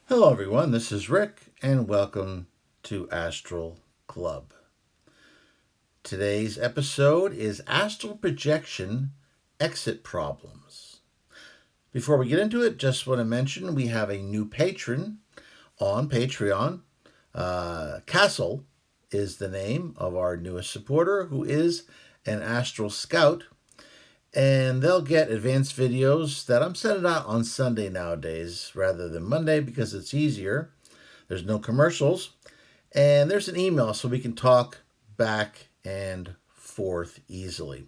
Hello, everyone. This is Rick, and welcome to Astral Club. Today's episode is Astral Projection Exit Problems. Before we get into it, just want to mention we have a new patron on Patreon. Castle is the name of our newest supporter, who is an Astral Scout, and they'll get advanced videos that I'm sending out on Sunday nowadays rather than Monday because it's easier. There's no commercials. And there's an email so we can talk back and forth easily.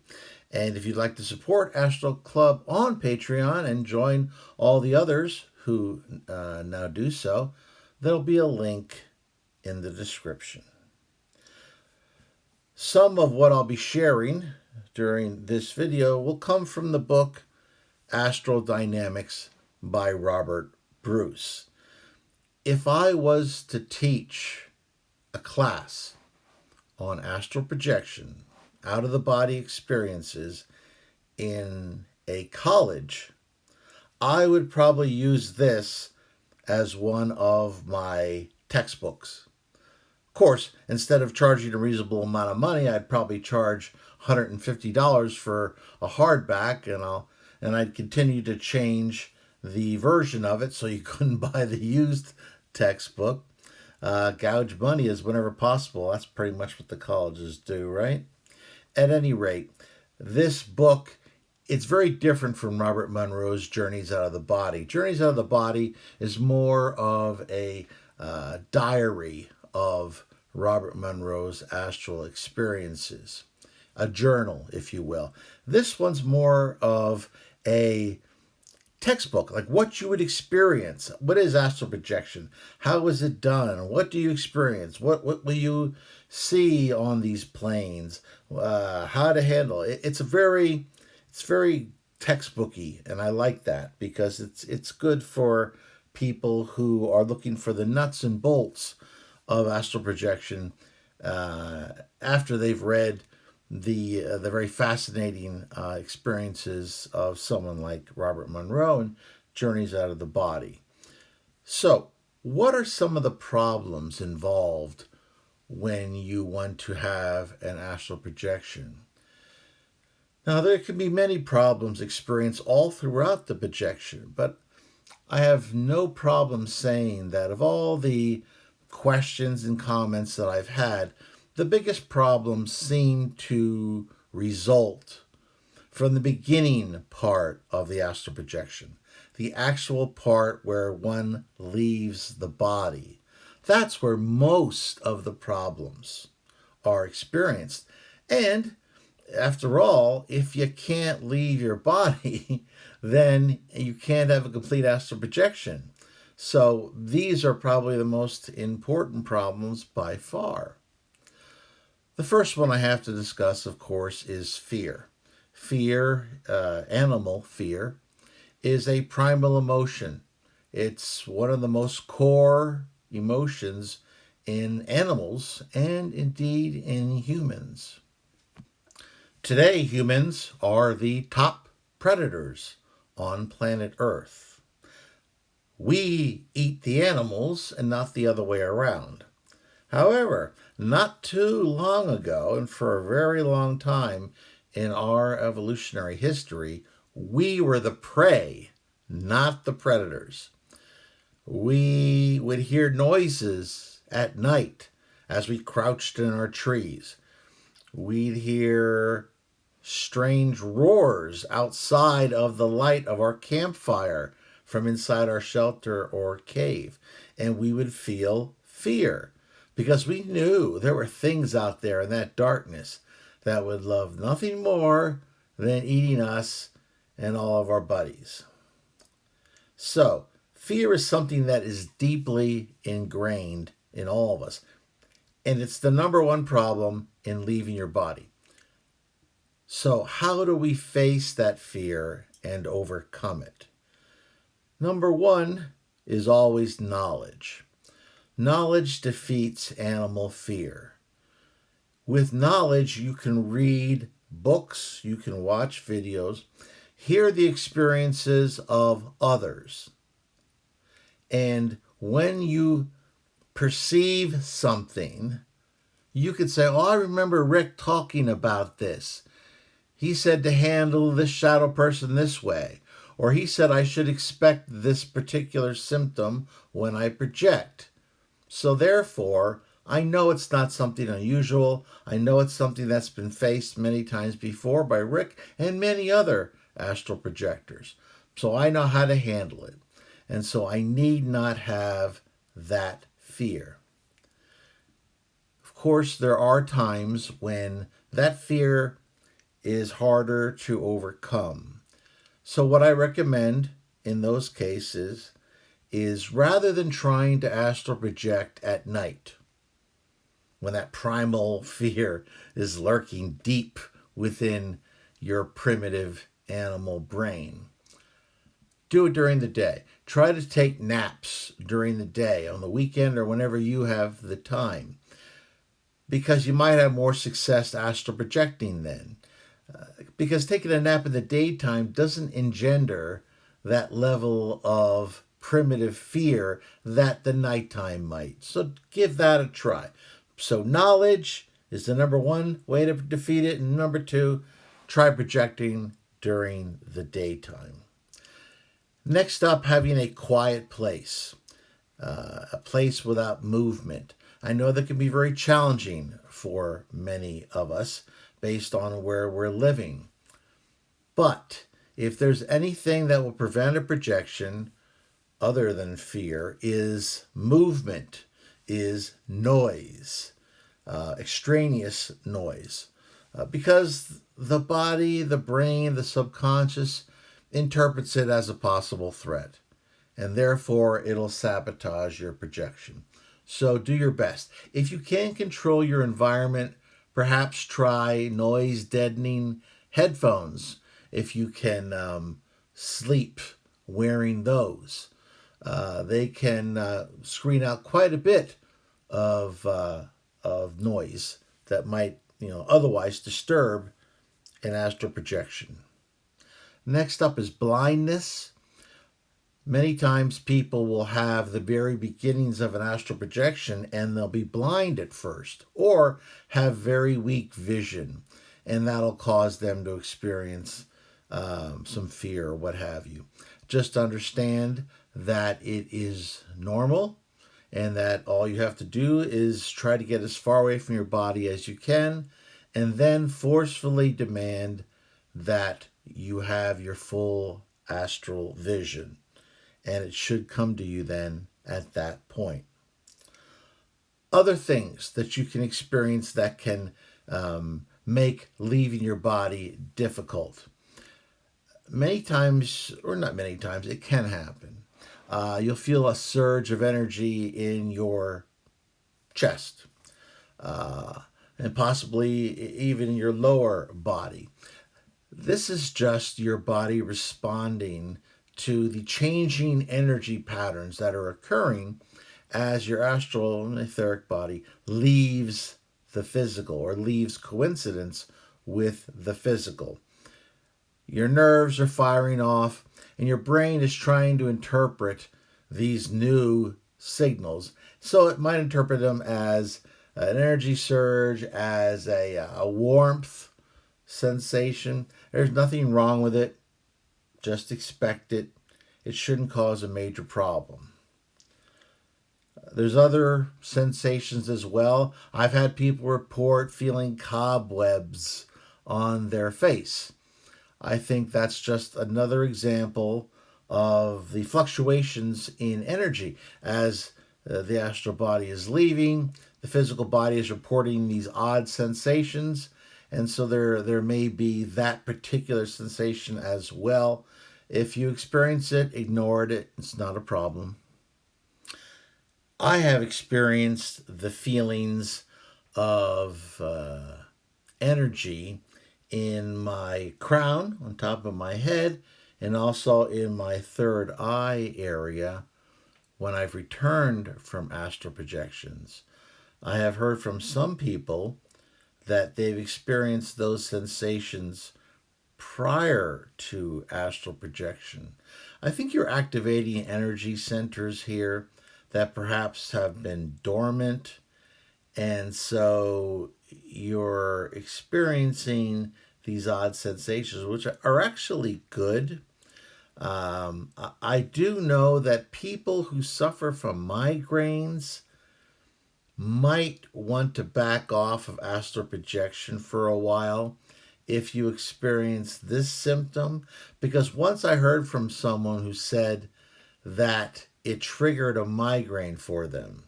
And if you'd like to support Astral Club on Patreon and join all the others who now do so, there'll be a link in the description. Some of what I'll be sharing during this video will come from the book Astral Dynamics by Robert Bruce. If I was to teach a class on astral projection, out of the body experiences in a college, I would probably use this as one of my textbooks. Of course, instead of charging a reasonable amount of money, I'd probably charge $150 for a hardback, and I'd continue to change the version of it so you couldn't buy the used textbook. Gouge money is whenever possible. That's pretty much what the colleges do, right? At any rate, this book, it's very different from Robert Monroe's Journeys Out of the Body. Journeys Out of the Body is more of a diary of Robert Monroe's astral experiences, a journal, if you will. This one's more of a textbook, like what you would experience. What is astral projection? How is it done? What do you experience? What will you see on these planes? How to handle it? It's very textbooky, and I like that because it's good for people who are looking for the nuts and bolts of astral projection after they've read the very fascinating experiences of someone like Robert Monroe and Journeys Out of the Body. So, what are some of the problems involved when you want to have an astral projection? Now, there can be many problems experienced all throughout the projection, but I have no problem saying that of all the questions and comments that I've had, the biggest problems seem to result from the beginning part of the astral projection, the actual part where one leaves the body. That's where most of the problems are experienced. And after all, if you can't leave your body, then you can't have a complete astral projection. So these are probably the most important problems by far. The first one I have to discuss, of course, is fear. Fear, animal fear, is a primal emotion. It's one of the most core emotions in animals and indeed in humans. Today, humans are the top predators on planet Earth. We eat the animals and not the other way around. However, not too long ago, and for a very long time in our evolutionary history, we were the prey, not the predators. We would hear noises at night as we crouched in our trees. We'd hear strange roars outside of the light of our campfire from inside our shelter or cave, and we would feel fear because we knew there were things out there in that darkness that would love nothing more than eating us and all of our buddies. So, fear is something that is deeply ingrained in all of us, and it's the number one problem in leaving your body. So, how do we face that fear and overcome it? Number one is always knowledge. Knowledge defeats animal fear. With knowledge, you can read books, you can watch videos, hear the experiences of others. And when you perceive something, you could say, oh, I remember Rick talking about this. He said to handle this shadow person this way. Or he said I should expect this particular symptom when I project. So therefore, I know it's not something unusual. I know it's something that's been faced many times before by Rick and many other astral projectors. So I know how to handle it. And so I need not have that fear. Of course, there are times when that fear is harder to overcome. So, what I recommend in those cases is rather than trying to astral project at night, when that primal fear is lurking deep within your primitive animal brain, do it during the day. Try to take naps during the day, on the weekend, or whenever you have the time, because you might have more success astral projecting then. Because taking a nap in the daytime doesn't engender that level of primitive fear that the nighttime might. So give that a try. So knowledge is the number one way to defeat it, and number two, try projecting during the daytime. Next up, having a quiet place, a place without movement. I know that can be very challenging for many of us based on where we're living. But if there's anything that will prevent a projection other than fear, is movement, is noise, extraneous noise. Because the body, the brain, the subconscious interprets it as a possible threat, and therefore it'll sabotage your projection. So do your best. If you can't control your environment, perhaps try noise deadening headphones if you can sleep wearing those. They can screen out quite a bit of noise that might otherwise disturb an astral projection. Next up is blindness. Many times people will have the very beginnings of an astral projection and they'll be blind at first or have very weak vision, and that'll cause them to experience some fear or what have you. Just understand that it is normal and that all you have to do is try to get as far away from your body as you can, and then forcefully demand that you have your full astral vision. And it should come to you then at that point. Other things that you can experience that can make leaving your body difficult. Many times, or not many times, it can happen. You'll feel a surge of energy in your chest, and possibly even in your lower body. This is just your body responding to the changing energy patterns that are occurring as your astral and etheric body leaves the physical or leaves coincidence with the physical. Your nerves are firing off, and your brain is trying to interpret these new signals. So it might interpret them as an energy surge, as a warmth sensation. There's nothing wrong with it. Just expect it. It shouldn't cause a major problem. There's other sensations as well. I've had people report feeling cobwebs on their face. I think that's just another example of the fluctuations in energy as the astral body is leaving. The physical body is reporting these odd sensations, and so there may be that particular sensation as well. If you experience it, ignore it. It's not a problem. I have experienced the feelings of energy in my crown, on top of my head, and also in my third eye area when I've returned from astral projections. I have heard from some people that they've experienced those sensations prior to astral projection. I think you're activating energy centers here that perhaps have been dormant, and so you're experiencing these odd sensations, which are actually good. I do know that people who suffer from migraines might want to back off of astral projection for a while if you experience this symptom. Because once I heard from someone who said that it triggered a migraine for them.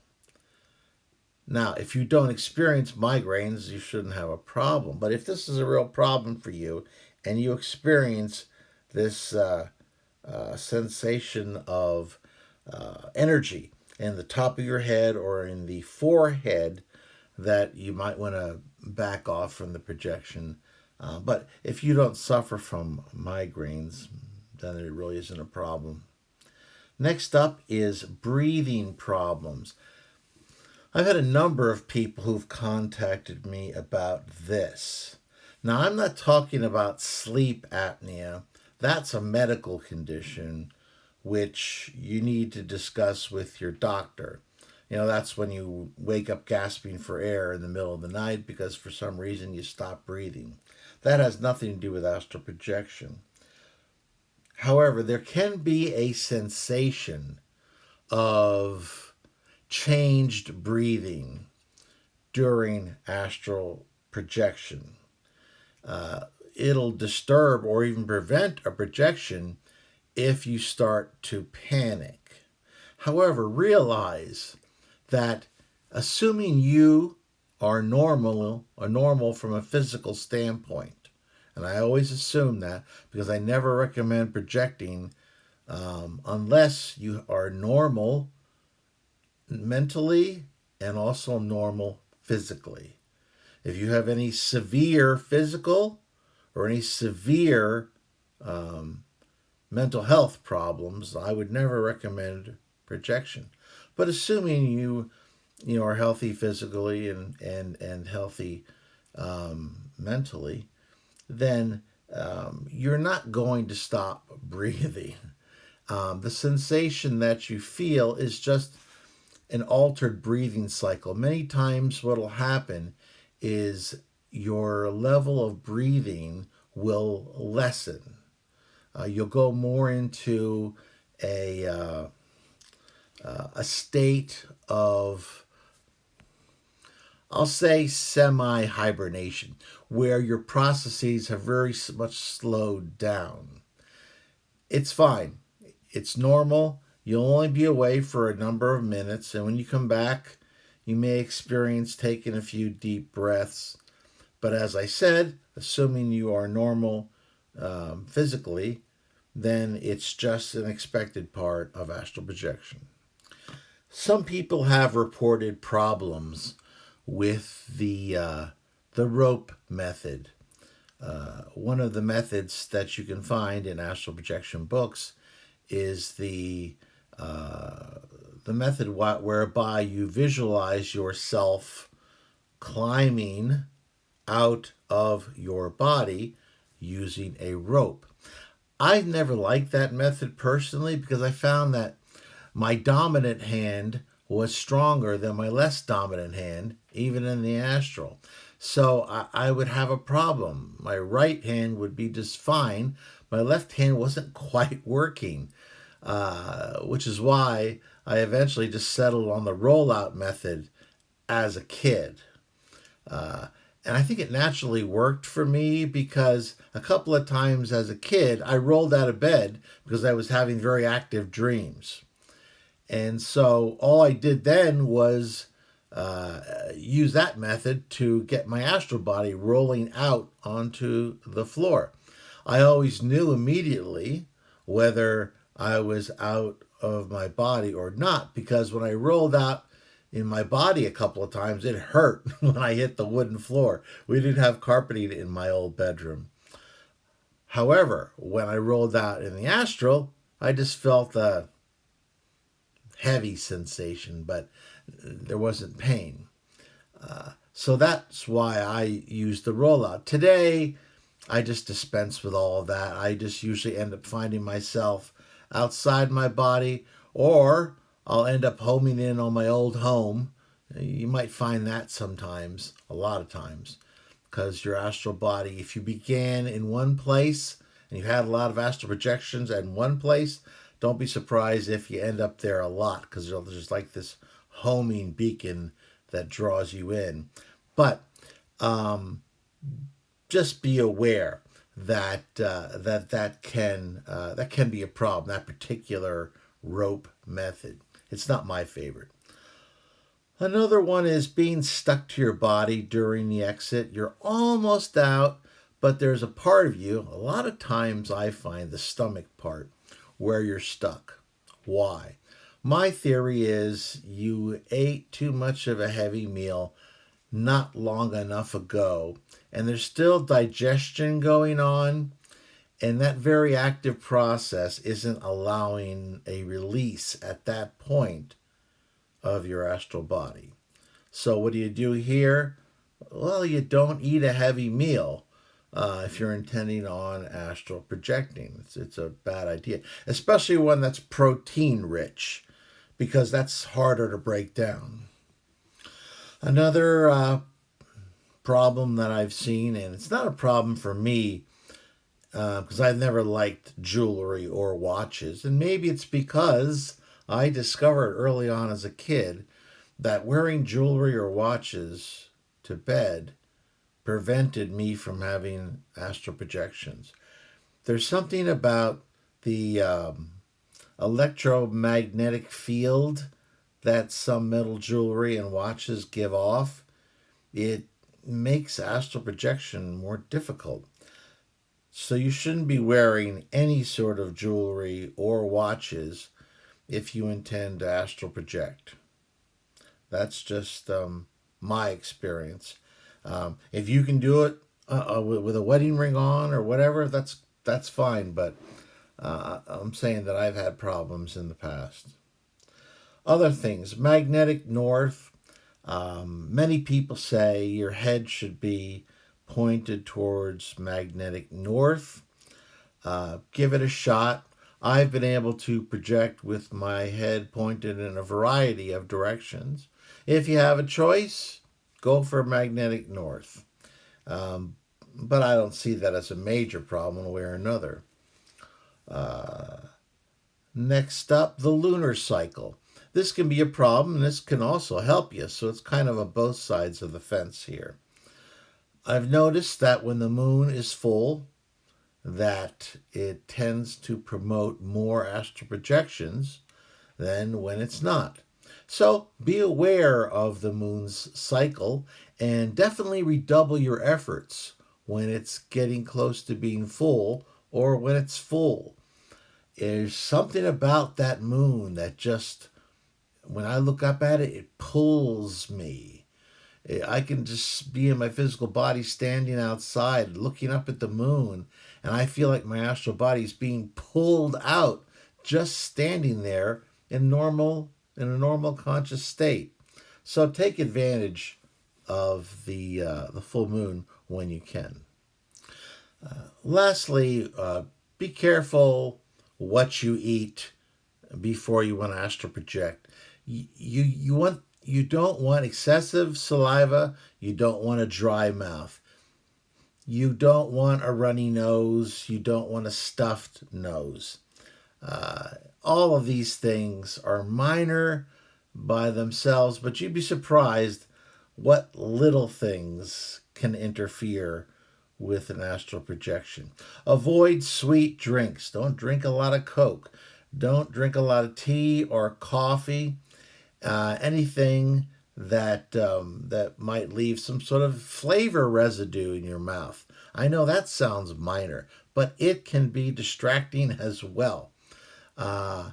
Now, if you don't experience migraines, you shouldn't have a problem. But if this is a real problem for you and you experience this sensation of energy in the top of your head or in the forehead, that you might want to back off from the projection. But if you don't suffer from migraines, then it really isn't a problem. Next up is breathing problems. I've had a number of people who've contacted me about this. Now, I'm not talking about sleep apnea. That's a medical condition which you need to discuss with your doctor. That's when you wake up gasping for air in the middle of the night because for some reason you stop breathing. That has nothing to do with astral projection. However, there can be a sensation of changed breathing during astral projection. It'll disturb or even prevent a projection if you start to panic. However, realize that assuming you are normal from a physical standpoint, and I always assume that because I never recommend projecting unless you are normal mentally and also normal physically. If you have any severe physical or any severe mental health problems, I would never recommend projection. But assuming you are healthy physically and healthy mentally, then you're not going to stop breathing. The sensation that you feel is just an altered breathing cycle. Many times, what will happen is your level of breathing will lessen. You'll go more into a state of, I'll say, semi hibernation, where your processes have very much slowed down. It's fine. It's normal. You'll only be away for a number of minutes, and when you come back, you may experience taking a few deep breaths. But as I said, assuming you are normal physically, then it's just an expected part of astral projection. Some people have reported problems with the rope method. One of the methods that you can find in astral projection books is the method whereby you visualize yourself climbing out of your body using a rope. I've never liked that method personally because I found that my dominant hand was stronger than my less dominant hand, even in the astral. So I would have a problem. My right hand would be just fine. My left hand wasn't quite working, which is why I eventually just settled on the rollout method as a kid. And I think it naturally worked for me because a couple of times as a kid, I rolled out of bed because I was having very active dreams. And so all I did then was use that method to get my astral body rolling out onto the floor. I always knew immediately whether I was out of my body or not because when I rolled out in my body a couple of times, it hurt when I hit the wooden floor. We didn't have carpeting in my old bedroom. However, when I rolled out in the astral, I just felt a heavy sensation, but there wasn't pain. So that's why I use the rollout. Today, I just dispense with all of that. I just usually end up finding myself outside my body, or I'll end up homing in on my old home. You might find that sometimes, a lot of times, because your astral body, if you began in one place and you had a lot of astral projections in one place, don't be surprised if you end up there a lot, because there's like this homing beacon that draws you in. But um, just be aware that that can be a problem. That particular rope method. It's not my favorite. Another one is being stuck to your body during the exit. You're almost out, but there's a part of you, a lot of times I find the stomach part, where you're stuck. Why? My theory is you ate too much of a heavy meal not long enough ago, and there's still digestion going on, and that very active process isn't allowing a release at that point of your astral body. So, what do you do here? Well, you don't eat a heavy meal if you're intending on astral projecting. It's a bad idea, especially one that's protein rich, because that's harder to break down. Another problem that I've seen, and it's not a problem for me because I've never liked jewelry or watches, and maybe it's because I discovered early on as a kid that wearing jewelry or watches to bed prevented me from having astral projections. There's something about the electromagnetic field that some metal jewelry and watches give off. It makes astral projection more difficult. So you shouldn't be wearing any sort of jewelry or watches if you intend to astral project. That's just my experience. If you can do it with a wedding ring on or whatever, that's fine. But I'm saying that I've had problems in the past. Other things, magnetic north. Many people say your head should be pointed towards magnetic north. Give it a shot. I've been able to project with my head pointed in a variety of directions. If you have a choice, go for magnetic north. Um, but I don't see that as a major problem one way or another. Uh, Next up, the lunar cycle. This can be a problem, and this can also help you, so it's kind of on both sides of the fence here. I've noticed that when the moon is full, that it tends to promote more astral projections than when it's not. So be aware of the moon's cycle and definitely redouble your efforts when it's getting close to being full or when it's full. There's something about that moon that just, when I look up at it, it pulls me. I can just be in my physical body standing outside looking up at the moon, and I feel like my astral body is being pulled out just standing there in a normal conscious state. So take advantage of the full moon when you can. Lastly, be careful what you eat before you want to astral project. You don't want excessive saliva. You don't want a dry mouth. You don't want a runny nose. You don't want a stuffed nose. Uh, all of these things are minor by themselves, but you'd be surprised what little things can interfere with an astral projection. Avoid sweet drinks. Don't drink a lot of Coke. Don't drink a lot of tea or coffee. Anything that might leave some sort of flavor residue in your mouth. I know that sounds minor, but it can be distracting as well. Uh,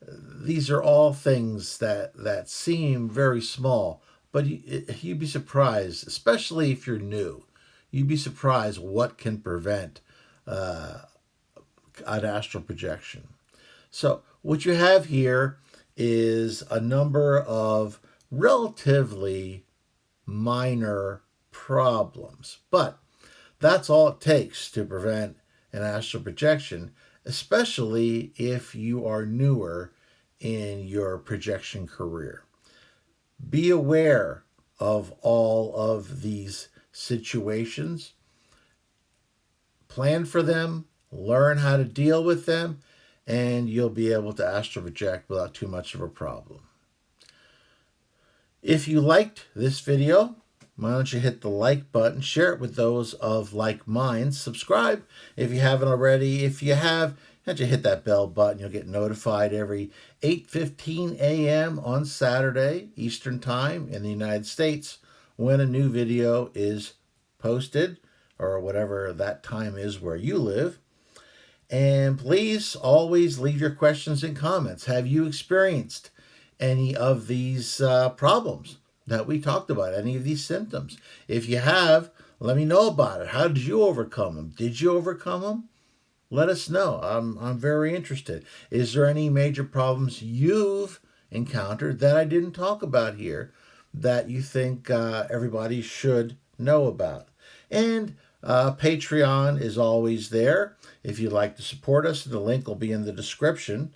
these are all things that seem very small, but you'd be surprised, especially if you're new. You'd be surprised what can prevent uh, an astral projection. So, what you have here is a number of relatively minor problems, but that's all it takes to prevent an astral projection, especially if you are newer in your projection career. Be aware of all of these situations. Plan for them, learn how to deal with them, and you'll be able to astral project without too much of a problem. If you liked this video, why don't you hit the like button, share it with those of like minds, subscribe if you haven't already. If you have, why don't you hit that bell button, you'll get notified every 8:15 a.m. on Saturday Eastern Time in the United States when a new video is posted, or whatever that time is where you live. And please always leave your questions and comments. Have you experienced any of these problems that we talked about, any of these symptoms? If you have, let me know about it. How did you overcome them? Did you overcome them? Let us know. I'm very interested. Is there any major problems you've encountered that I didn't talk about here that you think everybody should know about? And Patreon is always there. If you'd like to support us, the link will be in the description.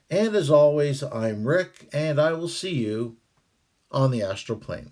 And as always, I'm Rick, and I will see you on the astral plane.